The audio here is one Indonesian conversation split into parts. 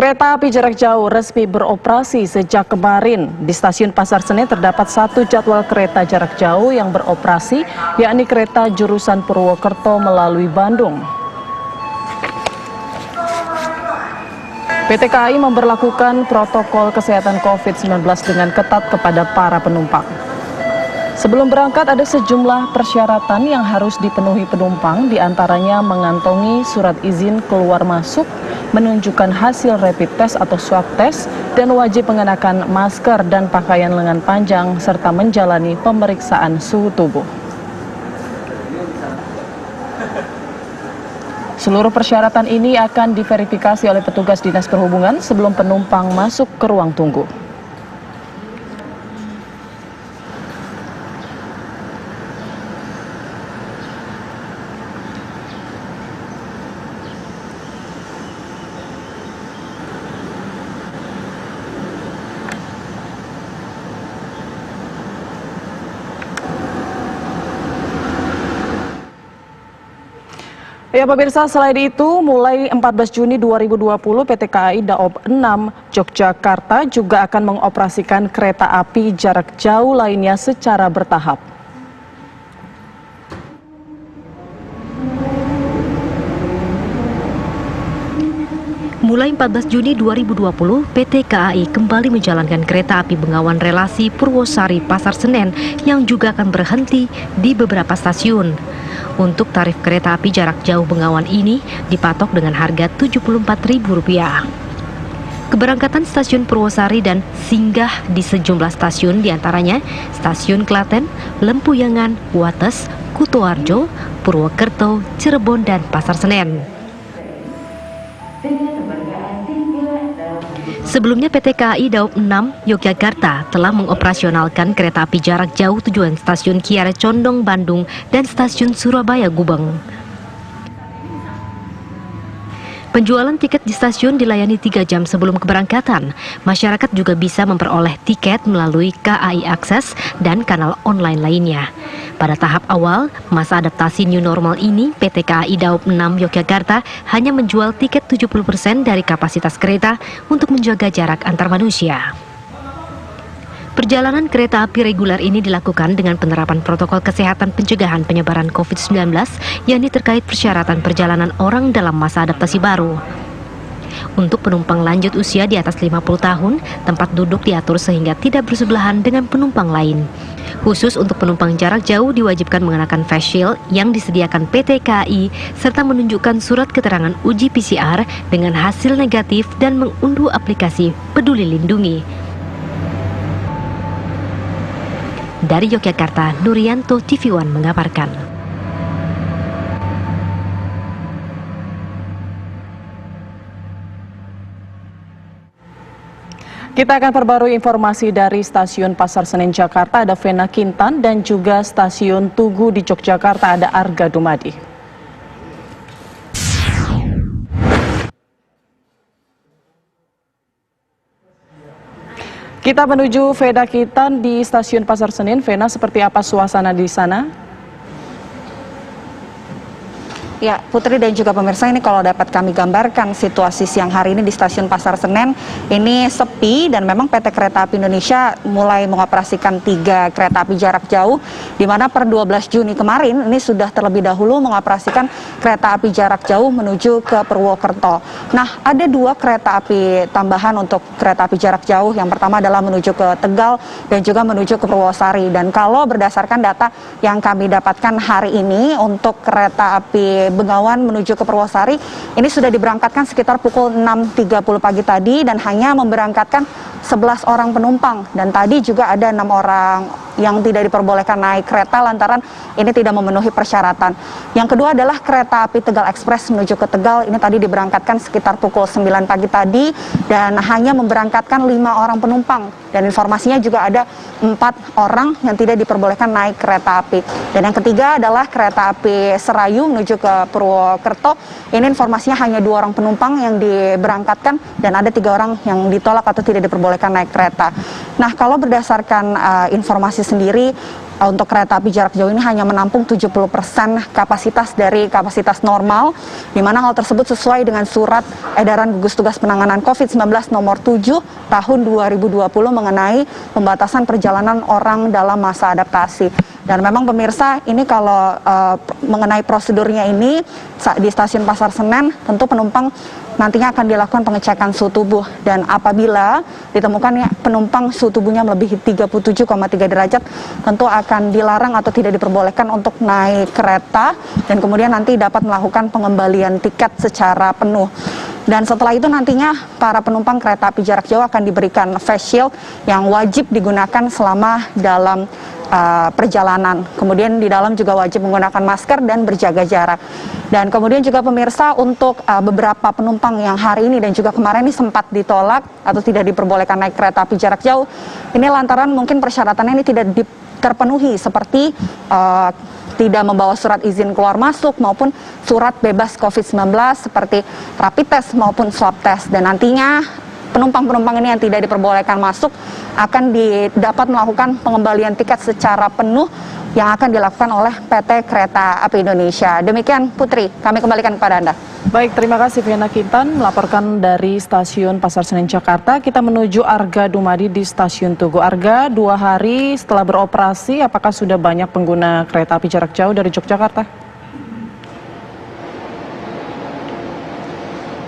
Kereta api jarak jauh resmi beroperasi sejak kemarin. Di stasiun Pasar Senen terdapat satu jadwal kereta jarak jauh yang beroperasi, yakni kereta jurusan Purwokerto melalui Bandung. PT KAI memberlakukan protokol kesehatan COVID-19 dengan ketat kepada para penumpang. Sebelum berangkat ada sejumlah persyaratan yang harus dipenuhi penumpang, diantaranya mengantongi surat izin keluar masuk, menunjukkan hasil rapid test atau swab test, dan wajib mengenakan masker dan pakaian lengan panjang, serta menjalani pemeriksaan suhu tubuh. Seluruh persyaratan ini akan diverifikasi oleh petugas Dinas Perhubungan sebelum penumpang masuk ke ruang tunggu. Ya pemirsa, selain itu mulai 14 Juni 2020 PT KAI Daob 6 Yogyakarta juga akan mengoperasikan kereta api jarak jauh lainnya secara bertahap. Mulai 14 Juni 2020, PT KAI kembali menjalankan kereta api Bengawan relasi Purwosari Pasar Senen yang juga akan berhenti di beberapa stasiun. Untuk tarif kereta api jarak jauh Bengawan ini dipatok dengan harga Rp74.000. Keberangkatan stasiun Purwosari dan singgah di sejumlah stasiun diantaranya Stasiun Klaten, Lempuyangan, Wates, Kutoarjo, Purwokerto, Cirebon, dan Pasar Senen. Sebelumnya PT KAI Daob 6 Yogyakarta telah mengoperasionalkan kereta api jarak jauh tujuan Stasiun Kiara Condong Bandung dan Stasiun Surabaya Gubeng. Penjualan tiket di stasiun dilayani 3 jam sebelum keberangkatan. Masyarakat juga bisa memperoleh tiket melalui KAI Akses dan kanal online lainnya. Pada tahap awal, masa adaptasi new normal ini, PT KAI Daob 6 Yogyakarta hanya menjual tiket 70% dari kapasitas kereta untuk menjaga jarak antar manusia. Perjalanan kereta api reguler ini dilakukan dengan penerapan protokol kesehatan pencegahan penyebaran COVID-19, yakni terkait persyaratan perjalanan orang dalam masa adaptasi baru. Untuk penumpang lanjut usia di atas 50 tahun, tempat duduk diatur sehingga tidak bersebelahan dengan penumpang lain. Khusus untuk penumpang jarak jauh diwajibkan mengenakan face shield yang disediakan PT KAI serta menunjukkan surat keterangan uji PCR dengan hasil negatif dan mengunduh aplikasi Peduli Lindungi. Dari Yogyakarta, Nurianto, TV One mengabarkan. Kita akan perbarui informasi dari Stasiun Pasar Senen Jakarta, ada Vena Kintan, dan juga Stasiun Tugu di Yogyakarta, ada Arga Dumadi. Kita menuju Vena Kintan di Stasiun Pasar Senen. Vena, seperti apa suasana di sana? Ya, Putri dan juga pemirsa, ini kalau dapat kami gambarkan situasi siang hari ini di Stasiun Pasar Senen, ini sepi dan memang PT Kereta Api Indonesia mulai mengoperasikan 3 kereta api jarak jauh, di mana per 12 Juni kemarin ini sudah terlebih dahulu mengoperasikan kereta api jarak jauh menuju ke Purwokerto. Nah, ada 2 kereta api tambahan untuk kereta api jarak jauh. Yang pertama adalah menuju ke Tegal dan juga menuju ke Purwosari. Dan kalau berdasarkan data yang kami dapatkan hari ini untuk kereta api Bengawan menuju ke Purwosari, ini sudah diberangkatkan sekitar pukul 6.30 pagi tadi dan hanya memberangkatkan 11 orang penumpang, dan tadi juga ada 6 orang yang tidak diperbolehkan naik kereta lantaran ini tidak memenuhi persyaratan. Yang kedua adalah kereta api Tegal Express menuju ke Tegal, ini tadi diberangkatkan sekitar pukul 9 pagi tadi dan hanya memberangkatkan 5 orang penumpang, dan informasinya juga ada 4 orang yang tidak diperbolehkan naik kereta api. Dan yang ketiga adalah kereta api Serayu menuju ke Purwokerto, ini informasinya hanya 2 orang penumpang yang diberangkatkan dan ada 3 orang yang ditolak atau tidak diperbolehkan naik kereta. Nah, kalau berdasarkan informasi sendiri, untuk kereta api jarak jauh ini hanya menampung 70% kapasitas dari kapasitas normal, di mana hal tersebut sesuai dengan surat edaran gugus tugas penanganan COVID-19 nomor 7 tahun 2020 mengenai pembatasan perjalanan orang dalam masa adaptasi. Dan memang pemirsa, ini kalau mengenai prosedurnya ini di stasiun Pasar Senen, tentu penumpang nantinya akan dilakukan pengecekan suhu tubuh, dan apabila ditemukan penumpang suhu tubuhnya melebihi 37,3 derajat, tentu akan dilarang atau tidak diperbolehkan untuk naik kereta, dan kemudian nanti dapat melakukan pengembalian tiket secara penuh. Dan setelah itu nantinya para penumpang kereta api jarak jauh akan diberikan face shield yang wajib digunakan selama dalam perjalanan. Kemudian di dalam juga wajib menggunakan masker dan berjaga jarak. Dan kemudian juga pemirsa, untuk beberapa penumpang yang hari ini dan juga kemarin ini sempat ditolak atau tidak diperbolehkan naik kereta api jarak jauh, ini lantaran mungkin persyaratannya ini tidak terpenuhi, seperti tidak membawa surat izin keluar masuk maupun surat bebas COVID-19 seperti rapid test maupun swab test. Dan nantinya penumpang-penumpang ini yang tidak diperbolehkan masuk akan dapat melakukan pengembalian tiket secara penuh yang akan dilakukan oleh PT Kereta Api Indonesia. Demikian Putri, kami kembalikan kepada Anda. Baik, terima kasih Viana Kintan melaporkan dari Stasiun Pasar Senen Jakarta. Kita menuju Arga Dumadi di Stasiun Tugu. Arga, 2 hari setelah beroperasi, apakah sudah banyak pengguna kereta api jarak jauh dari Yogyakarta?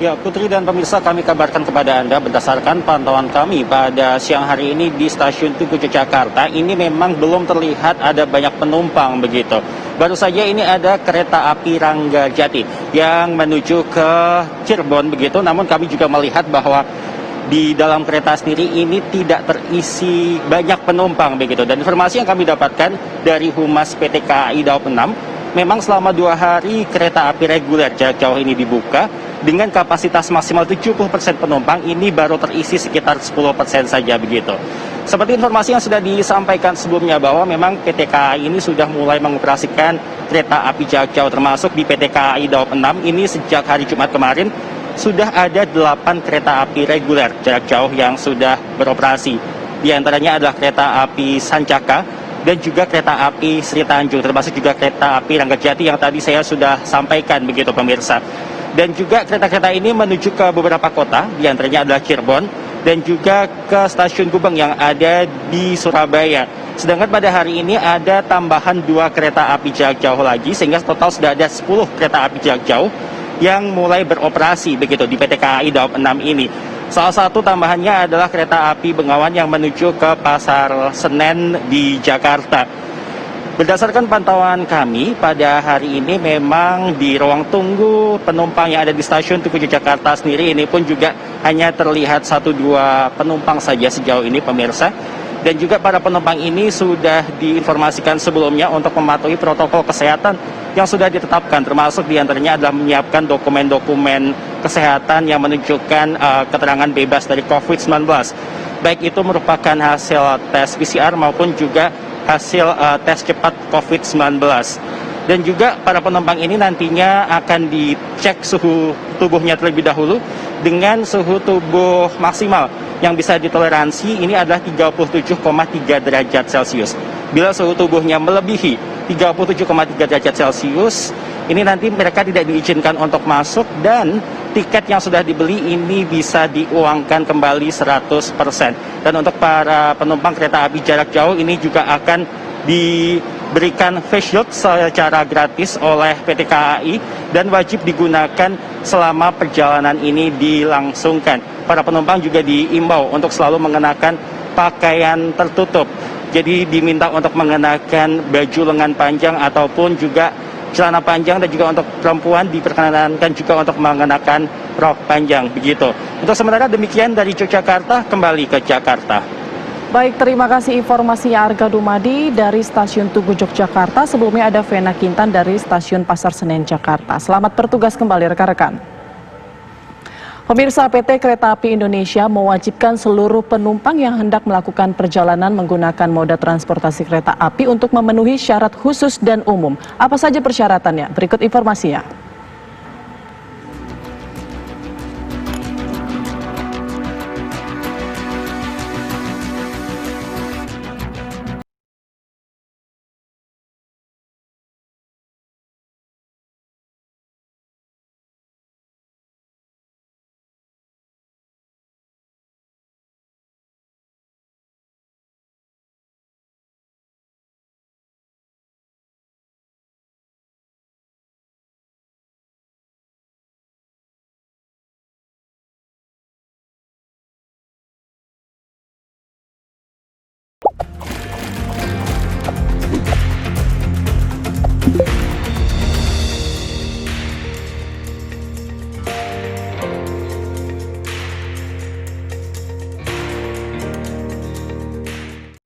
Ya, Putri dan pemirsa, kami kabarkan kepada Anda berdasarkan pantauan kami pada siang hari ini di Stasiun Tugu Yogyakarta, ini memang belum terlihat ada banyak penumpang begitu. Baru saja ini ada kereta api Ranggajati yang menuju ke Cirebon begitu, namun kami juga melihat bahwa di dalam kereta sendiri ini tidak terisi banyak penumpang begitu. Dan informasi yang kami dapatkan dari Humas PT KAI Daob 6, memang selama 2 hari kereta api reguler jarak jauh ini dibuka dengan kapasitas maksimal 70% penumpang, ini baru terisi sekitar 10% saja begitu. Seperti informasi yang sudah disampaikan sebelumnya bahwa memang PT KAI ini sudah mulai mengoperasikan kereta api jarak jauh, termasuk di PT KAI Daob 6 ini sejak hari Jumat kemarin sudah ada 8 kereta api reguler jarak jauh yang sudah beroperasi. Di antaranya adalah kereta api Sancaka dan juga kereta api Sri Tanjung, termasuk juga kereta api Ranggajati yang tadi saya sudah sampaikan begitu pemirsa. Dan juga kereta-kereta ini menuju ke beberapa kota, di antaranya adalah Cirebon dan juga ke Stasiun Gubeng yang ada di Surabaya. Sedangkan pada hari ini ada tambahan 2 kereta api jarak jauh lagi, sehingga total sudah ada 10 kereta api jarak jauh yang mulai beroperasi begitu di PT KAI Daob 6 ini. Salah satu tambahannya adalah kereta api Bengawan yang menuju ke Pasar Senen di Jakarta. Berdasarkan pantauan kami pada hari ini, memang di ruang tunggu penumpang yang ada di Stasiun Tugu Yogyakarta sendiri ini pun juga hanya terlihat 1-2 penumpang saja sejauh ini pemirsa. Dan juga para penumpang ini sudah diinformasikan sebelumnya untuk mematuhi protokol kesehatan yang sudah ditetapkan, termasuk diantaranya adalah menyiapkan dokumen-dokumen kesehatan yang menunjukkan keterangan bebas dari COVID-19. Baik itu merupakan hasil tes PCR maupun juga hasil tes cepat COVID-19. Dan juga para penumpang ini nantinya akan dicek suhu tubuhnya terlebih dahulu dengan suhu tubuh maksimal yang bisa ditoleransi ini adalah 37,3 derajat Celcius. Bila suhu tubuhnya melebihi 37,3 derajat Celcius, ini nanti mereka tidak diizinkan untuk masuk, dan tiket yang sudah dibeli ini bisa diuangkan kembali 100%. Dan untuk para penumpang kereta api jarak jauh ini juga akan diberikan face shield secara gratis oleh PT KAI dan wajib digunakan selama perjalanan ini dilangsungkan. Para penumpang juga diimbau untuk selalu mengenakan pakaian tertutup. Jadi diminta untuk mengenakan baju lengan panjang ataupun juga celana panjang, dan juga untuk perempuan diperkenankan juga untuk mengenakan rok panjang begitu. Untuk sementara demikian dari Yogyakarta, kembali ke Jakarta. Baik, terima kasih informasinya Arga Dumadi dari Stasiun Tugu Yogyakarta. Sebelumnya ada Viana Kintan dari Stasiun Pasar Senen Jakarta. Selamat bertugas kembali rekan-rekan. Pemirsa, PT Kereta Api Indonesia mewajibkan seluruh penumpang yang hendak melakukan perjalanan menggunakan moda transportasi kereta api untuk memenuhi syarat khusus dan umum. Apa saja persyaratannya? Berikut informasinya.